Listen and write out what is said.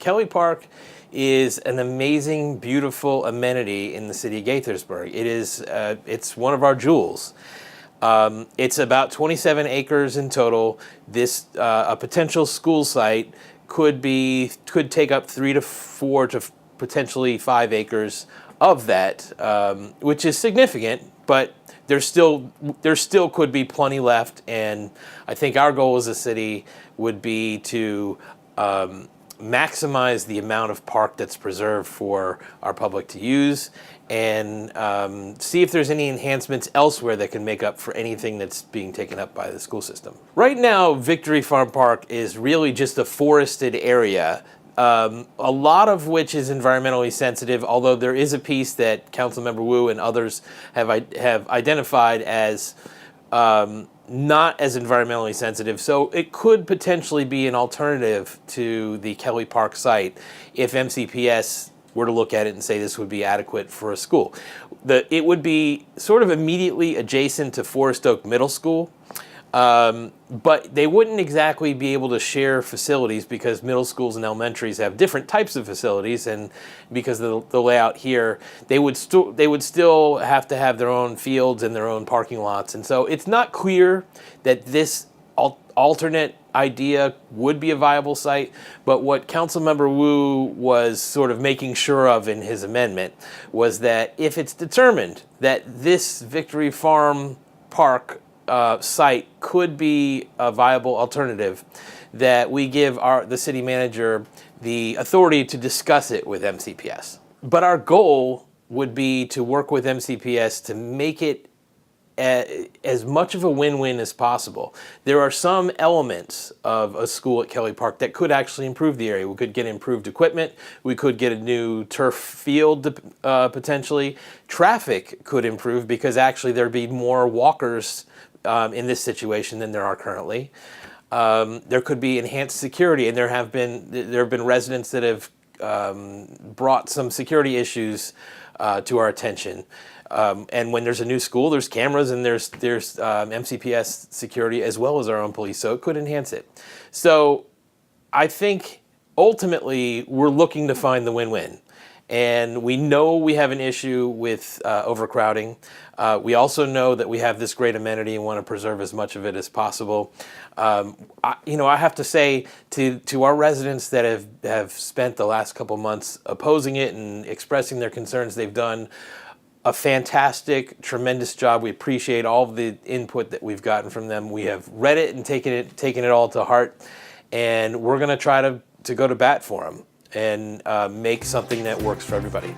Kelley Park is an amazing, beautiful amenity in the city of Gaithersburg. It's one of our jewels. It's about 27 acres in total. This a potential school site could take up 3 to 4 to potentially 5 acres of that, which is significant, but there still could be plenty left. And I think our goal as a city would be to maximize the amount of park that's preserved for our public to use, and see if there's any enhancements elsewhere that can make up for anything that's being taken up by the school system. Right now, Victory Farm Park is really just a forested area, a lot of which is environmentally sensitive, although there is a piece that Councilmember Wu and others have identified as not as environmentally sensitive. So it could potentially be an alternative to the Kelley Park site if MCPS were to look at it and say this would be adequate for a school. It would be sort of immediately adjacent to Forest Oak Middle School, but they wouldn't exactly be able to share facilities because middle schools and elementaries have different types of facilities, and because of the layout here, they would still have to have their own fields and their own parking lots. And so it's not clear that this alternate idea would be a viable site, but what Councilmember Wu was sort of making sure of in his amendment was that if it's determined that this Victory Farm Park site could be a viable alternative, that we give the city manager the authority to discuss it with MCPS. But our goal would be to work with MCPS to make it as much of a win-win as possible. There are some elements of a school at Kelley Park that could actually improve the area. We could get improved equipment. We could get a new turf field potentially. Traffic could improve because actually there'd be more walkers in this situation than there are currently. There could be enhanced security, and there have been residents that have brought some security issues to our attention. And when there's a new school, there's cameras and there's MCPS security as well as our own police, so it could enhance it. So I think ultimately we're looking to find the win-win. And we know we have an issue with overcrowding. We also know that we have this great amenity and want to preserve as much of it as possible. I have to say to our residents that have spent the last couple months opposing it and expressing their concerns, they've done a fantastic, tremendous job. We appreciate all of the input that we've gotten from them. We have read it and taken it all to heart, and we're going to try to go to bat for them and make something that works for everybody.